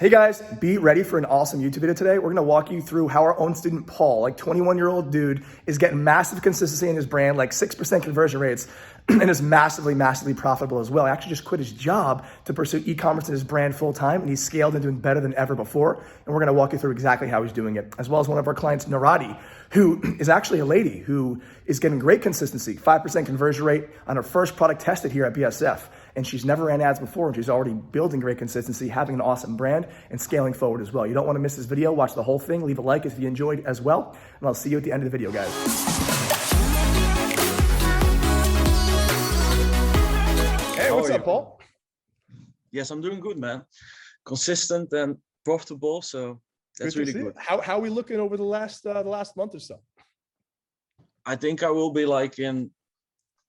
Hey guys, be ready for an awesome YouTube video today. We're gonna walk you through how our own student Paul, like 21-year-old dude, is getting massive consistency in his brand, like 6% conversion rates, and is massively, massively profitable as well. He actually just quit his job to pursue e-commerce in his brand full time, and he's scaled and doing better than ever before. And we're gonna walk you through exactly how he's doing it, as well as one of our clients, Naradi, who is actually a lady who is getting great consistency, 5% conversion rate on her first product tested here at BSF. And she's never ran ads before, and she's already building great consistency, having an awesome brand, and scaling forward as well. You don't want to miss this video. Watch the whole thing. Leave a like if you enjoyed as well. And I'll see you at the end of the video, guys. Hey, what's up, Paul? Yes, I'm doing good, man. Consistent and profitable, so that's really good. How are we looking over the last month or so? I think I will be like in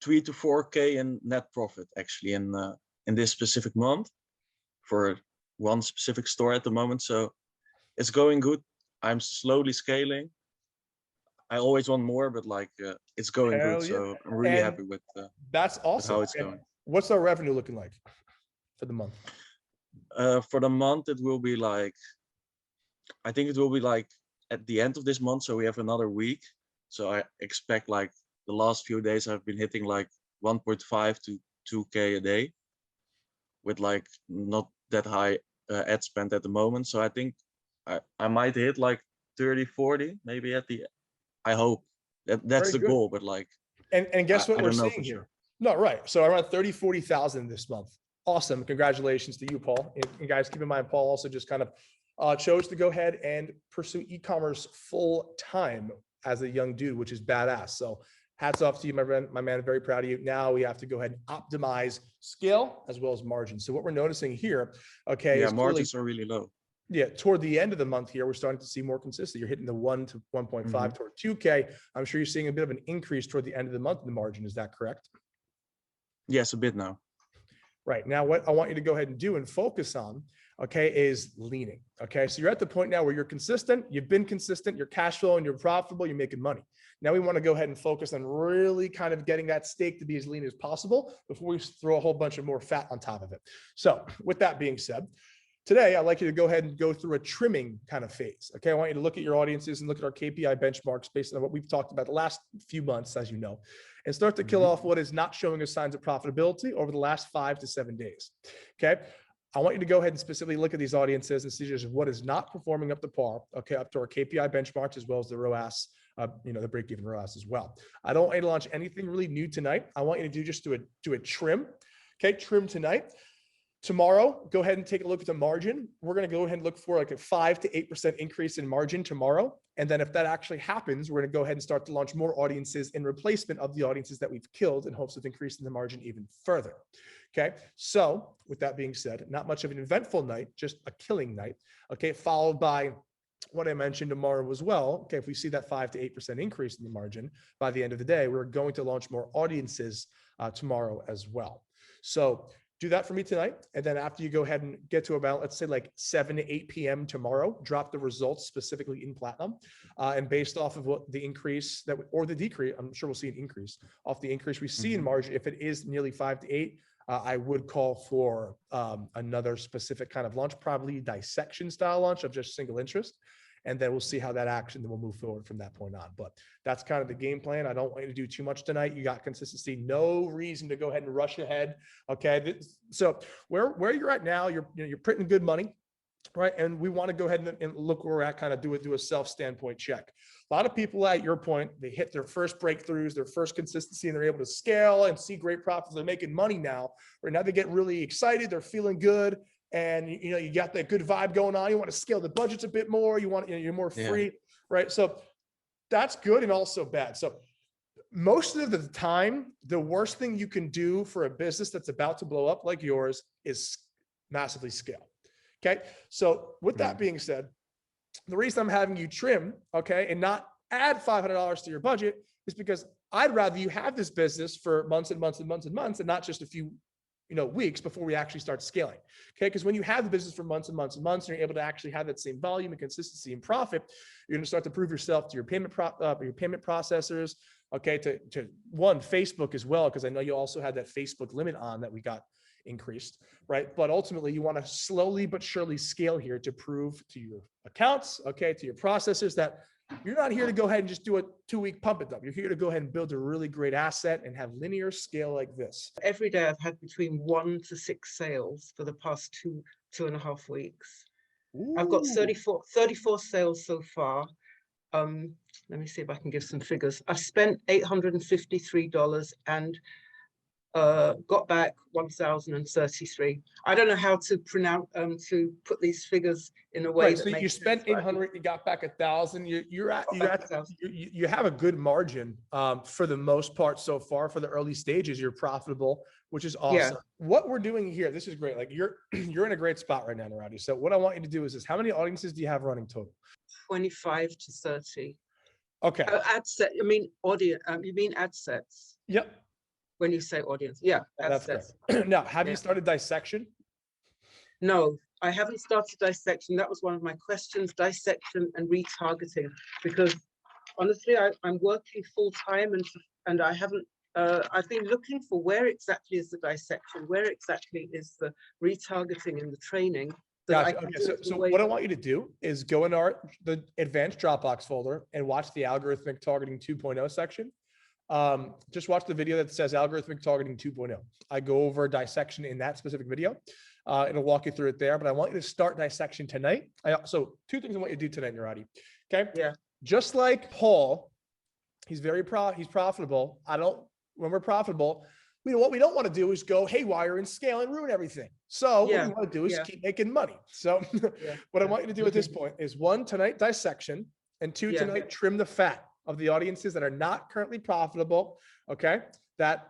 3 to 4K in net profit actually in this specific month for one specific store at the moment. So it's going good. I'm slowly scaling. I always want more, but like it's going good. So I'm really happy with that's awesome. with how it's going. What's our revenue looking like for the month? For the month, it will be like, I think it will be like at the end of this month. So we have another week. So I expect like the last few days I've been hitting like 1.5 to 2K a day with like not that high ad spend at the moment. So I think I might hit like 30, 40 maybe at the, I hope that's the goal, but like. And guess what we're seeing here? Sure. No, right. So around 30, 40,000 this month. Awesome. Congratulations to you, Paul. And guys, keep in mind, Paul also just kind of chose to go ahead and pursue e-commerce full time as a young dude, which is badass. So hats off to you, my man. Very proud of you. Now we have to go ahead and optimize scale as well as margin. So what we're noticing here, okay, yeah, margins are really low. Yeah, toward the end of the month here, we're starting to see more consistency. You're hitting the 1 to 1.5 toward 2K. I'm sure you're seeing a bit of an increase toward the end of the month in the margin. Is that correct? Yes, a bit now. Right. Now, what I want you to go ahead and do and focus on, okay, is leaning. Okay. So you're at the point now where you're consistent, you've been consistent, you're cash flowing, you're profitable, you're making money. Now we want to go ahead and focus on really kind of getting that steak to be as lean as possible before we throw a whole bunch of more fat on top of it. So with that being said, today, I'd like you to go ahead and go through a trimming kind of phase. Okay. I want you to look at your audiences and look at our KPI benchmarks based on what we've talked about the last few months, as you know, and start to kill off what is not showing us signs of profitability over the last 5 to 7 days. Okay. I want you to go ahead and specifically look at these audiences and see just what is not performing up to par. Okay. Up to our KPI benchmarks, as well as the ROAS, the break-even ROAS as well. I don't want you to launch anything really new tonight. I want you to do a trim. Okay. Trim tonight. Tomorrow, go ahead and take a look at the margin. We're going to go ahead and look for like a 5 to 8% increase in margin tomorrow. And then if that actually happens, we're going to go ahead and start to launch more audiences in replacement of the audiences that we've killed in hopes of increasing the margin even further. Okay. So with that being said, not much of an eventful night, just a killing night. Okay. Followed by what I mentioned tomorrow as well. Okay. If we see that 5 to 8% increase in the margin by the end of the day, we're going to launch more audiences tomorrow as well. So do that for me tonight. And then after you go ahead and get to about, let's say like 7 to 8 p.m. tomorrow, drop the results specifically in Platinum. And based off of what the increase or the decrease, I'm sure we'll see an increase off the increase we see in margin. If it is nearly 5 to 8, I would call for another specific kind of launch, probably dissection style launch of just single interest. And then we'll see how that acts, and then we'll move forward from that point on. But that's kind of the game plan. I don't want you to do too much tonight. You got consistency, no reason to go ahead and rush ahead. Okay. So where you're at now, you're printing good money, right? And we want to go ahead and look where we're at, kind of do a self standpoint check. A lot of people at your point, they hit their first breakthroughs, their first consistency, and they're able to scale and see great profits. They're making money now, right? Now they get really excited. They're feeling good. And you got that good vibe going on. You want to scale the budgets a bit more. You want, you're more free, right? So that's good and also bad. So most of the time, the worst thing you can do for a business that's about to blow up like yours is massively scale. Okay. So with that being said, the reason I'm having you trim, okay, and not add $500 to your budget is because I'd rather you have this business for months and months and months and months and not just a few weeks before we actually start scaling. Okay. Because when you have the business for months and months and months, and you're able to actually have that same volume and consistency and profit, you're going to start to prove yourself to your payment processors. Okay. To one, Facebook as well, because I know you also had that Facebook limit on that we got increased, right? But ultimately you want to slowly but surely scale here to prove to your accounts, okay, to your processors that you're not here to go ahead and just do a 2-week pump it up. You're here to go ahead and build a really great asset and have linear scale like this. Every day I've had between 1 to 6 sales for the past 2.5 weeks. Ooh. I've got 34 sales so far. Let me see if I can give some figures. I've spent $853 and got back 1,033. I don't know how to pronounce to put these figures in a way right, that so makes you spent sense. 800, you got back 1,000. You have a good margin for the most part so far. For the early stages, you're profitable, which is awesome. Yeah. What we're doing here, this is great. Like you're in a great spot right now, Naradi. So what I want you to do is this: how many audiences do you have running total? 25 to 30. Okay. Ad set. I mean audience. You mean ad sets? Yep. When you say audience, yeah, That's correct. Now, have you started dissection? No, I haven't started dissection. That was one of my questions, dissection and retargeting, because honestly, I'm working full time and I haven't, I've been looking for where exactly is the dissection, where exactly is the retargeting and the training. Gotcha. Okay, so what I want you to do is go in the advanced Dropbox folder and watch the algorithmic targeting 2.0 section. Just watch the video that says algorithmic targeting 2.0. I go over dissection in that specific video. It'll walk you through it there, but I want you to start dissection tonight. So 2 things I want you to do tonight, Naradi. Okay. Yeah. Just like Paul, he's profitable. When we're profitable, what we don't want to do is go haywire and scale and ruin everything. So what we want to do is keep making money. So what I want you to do at this point is 1, tonight dissection, and 2, tonight trim the fat of the audiences that are not currently profitable, okay, that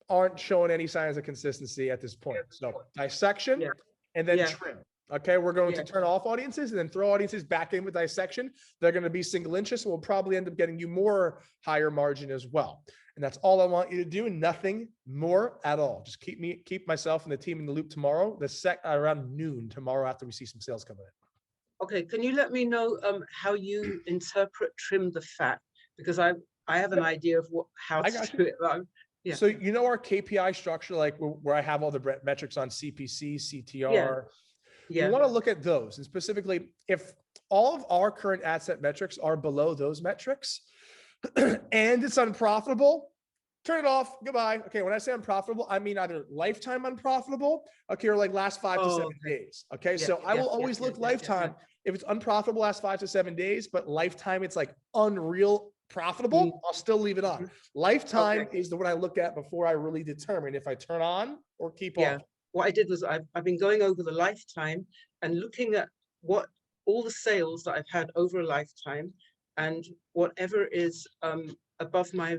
aren't showing any signs of consistency at this point. So dissection and then trim. Okay, we're going to turn off audiences and then throw audiences back in with dissection. They're going to be single interest and we'll probably end up getting you more higher margin as well. And that's all I want you to do, nothing more at all. Just keep myself and the team in the loop tomorrow, around noon tomorrow after we see some sales coming in. Okay, can you let me know how you interpret trim the fat? Because I have an idea of how to do it. So you know our KPI structure, like where I have all the metrics on CPC, CTR. You want to look at those, and specifically, if all of our current ad set metrics are below those metrics, and it's unprofitable, turn it off. Goodbye. Okay, when I say unprofitable, I mean either lifetime unprofitable, okay, or like last 5 to 7 days. Okay, so I will always look lifetime. If it's unprofitable last 5 to 7 days, but lifetime it's like unreal profitable, I'll still leave it on. Lifetime is what I look at before I really determine if I turn on or keep off. What I did was I've been going over the lifetime and looking at what all the sales that I've had over a lifetime, and whatever is above my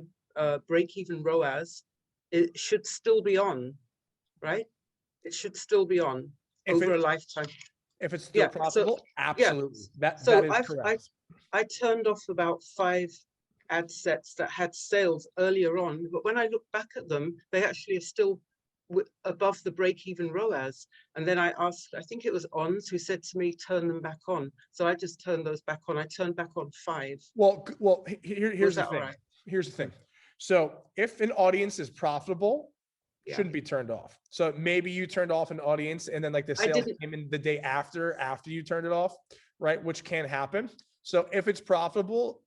break-even ROAS, it should still be on, right? It should still be on over a lifetime. If it's still profitable, absolutely. That is correct. I turned off about 5 ad sets that had sales earlier on, but when I look back at them, they actually are still above the break-even ROAS. And then I asked, I think it was Ons who said to me, turn them back on. So I just turned those back on. I turned back on 5. Well, here's the thing. Here's the thing. So if an audience is profitable, shouldn't be turned off. So maybe you turned off an audience and then like the sales came in the day after you turned it off, right? Which can happen. So if it's profitable,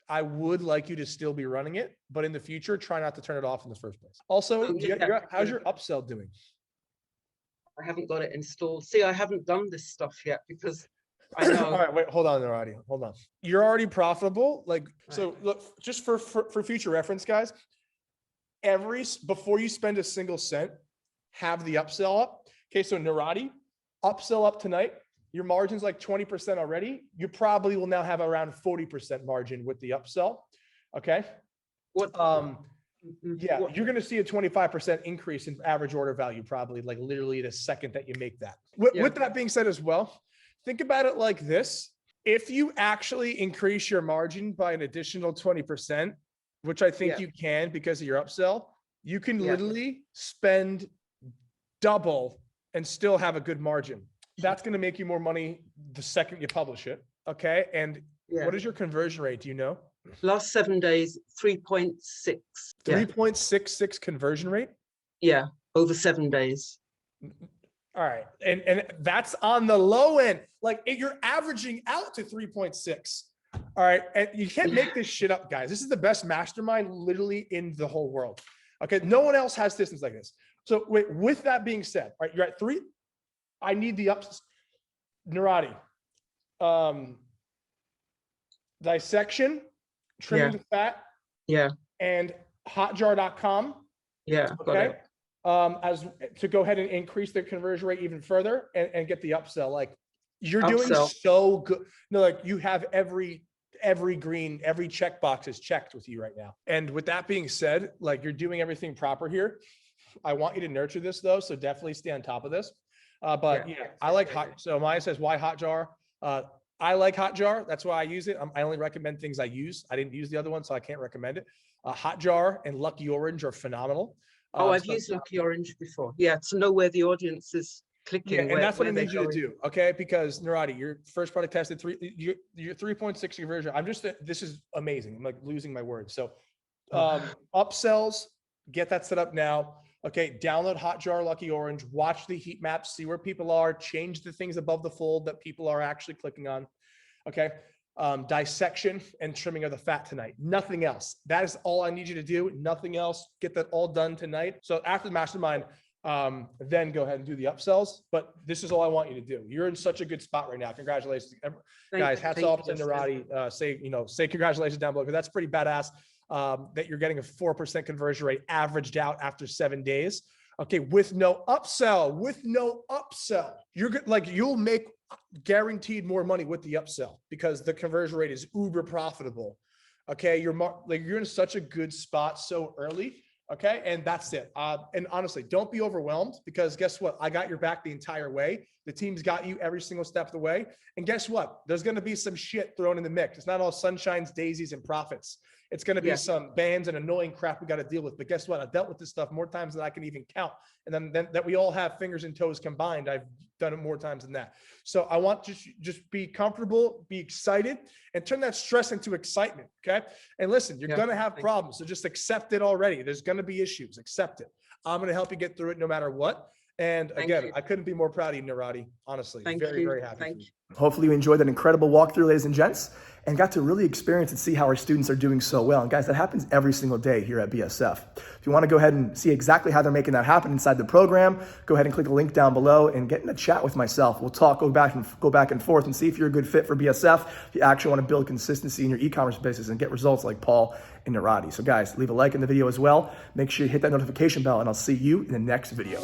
I would like you to still be running it, but in the future, try not to turn it off in the first place. Also, how's your upsell doing? I haven't got it installed. See, I haven't done this stuff yet because I know. All right, wait, hold on there, Adi. Hold on. You're already profitable. So look, just for future reference, guys, before you spend a single cent, have the upsell up. Okay, so Naradi, upsell up tonight. Your margin's like 20% already. You probably will now have around 40% margin with the upsell. Okay. You're going to see a 25% increase in average order value, probably like literally the second that you make that. With that being said as well, think about it like this. If you actually increase your margin by an additional 20%, which I think you can because of your upsell, you can literally spend double and still have a good margin. That's going to make you more money the second you publish it. Okay. And what is your conversion rate? Do you know? Last 7 days, 3.6. 3.66 conversion rate? Yeah. Over 7 days. All right. And that's on the low end. Like you're averaging out to 3.6. All right. And you can't make this shit up, guys. This is the best mastermind literally in the whole world. Okay. No one else has systems like this. So wait, with that being said, all right, you're at 3. I need the ups. Narati. Dissection, trimming the fat. Yeah. And hotjar.com. Yeah. Okay. As to go ahead and increase their conversion rate even further and get the upsell. Like you're doing so good. No, like you have every checkbox is checked with you right now. And with that being said, like you're doing everything proper here. I want you to nurture this though. So definitely stay on top of this. But yeah, I like so Maya says, why Hotjar? I like Hotjar. That's why I use it. I only recommend things I use. I didn't use the other one, so I can't recommend it. Hotjar and Lucky Orange are phenomenal. I've used Lucky Orange before. Yeah, to know where the audience is clicking. Yeah, and that's what I need you to do, okay? Because Narati, your first product tested your 3.6 conversion. This is amazing. I'm like losing my words. So upsells, get that set up now. Okay, download Hotjar, Lucky Orange, watch the heat maps, see where people are, change the things above the fold that people are actually clicking on. Okay. Dissection and trimming of the fat tonight. Nothing else. That is all I need you to do. Nothing else. Get that all done tonight. So after the mastermind, then go ahead and do the upsells. But this is all I want you to do. You're in such a good spot right now. Congratulations, guys. Hats off to Narati. Say congratulations down below, because that's pretty badass. That you're getting a 4% conversion rate averaged out after 7 days. Okay, with no upsell, you're good. Like you'll make guaranteed more money with the upsell because the conversion rate is uber profitable. Okay, you're in such a good spot so early. Okay, and that's it. And honestly, don't be overwhelmed, because guess what? I got your back the entire way. The team's got you every single step of the way. And guess what? There's going to be some shit thrown in the mix. It's not all sunshines, daisies, and profits. It's going to be some bans and annoying crap we got to deal with. But guess what? I've dealt with this stuff more times than I can even count. And then that we all have fingers and toes combined. I've done it more times than that. So I want to just be comfortable, be excited, and turn that stress into excitement. Okay. And listen, you're going to have problems. So just accept it already. There's going to be issues. Accept it. I'm going to help you get through it no matter what. And again, I couldn't be more proud of you, Narati. Honestly, very happy. Thank you. Hopefully you enjoyed that incredible walkthrough, ladies and gents, and got to really experience and see how our students are doing so well. And guys, that happens every single day here at BSF. If you want to go ahead and see exactly how they're making that happen inside the program, go ahead and click the link down below and get in a chat with myself. We'll talk, go back and forth and see if you're a good fit for BSF, if you actually want to build consistency in your e-commerce business and get results like Paul and Narati. So guys, leave a like in the video as well. Make sure you hit that notification bell, and I'll see you in the next video.